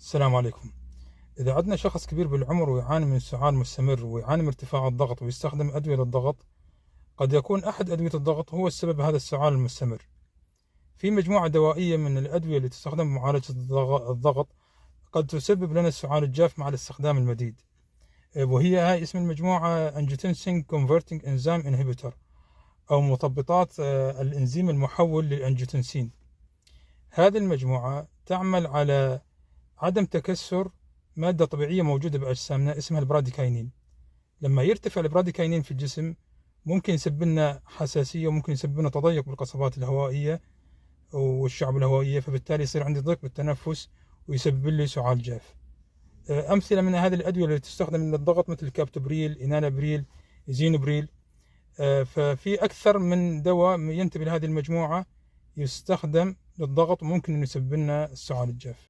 السلام عليكم. إذا عندنا شخص كبير بالعمر ويعاني من سعال مستمر ويعاني من ارتفاع الضغط ويستخدم أدوية للضغط، قد يكون أحد أدوية الضغط هو السبب هذا السعال المستمر. في مجموعة دوائية من الأدوية اللي تستخدم لمعالجة الضغط قد تسبب لنا السعال الجاف مع الاستخدام المديد، وهي هاي اسم المجموعة Angiotensin Converting Enzyme Inhibitor أو مثبطات الإنزيم المحول للأنجيوتنسين. هذه المجموعة تعمل على عدم تكسر مادة طبيعية موجودة بأجسامنا اسمها البراديكاينين. لما يرتفع البراديكاينين في الجسم ممكن يسبب لنا حساسية وممكن يسبب لنا تضيق بالقصبات الهوائية والشعب الهوائية، فبالتالي يصير عندي ضيق بالتنفس ويسبب لي سعال جاف. أمثلة من هذه الأدوية اللي تستخدم للضغط مثل كابتوبريل، إنانابريل، زينوبريل. ففي أكثر من دواء ينتمي لهذه المجموعة يستخدم للضغط وممكن أن يسبب لنا السعال الجاف.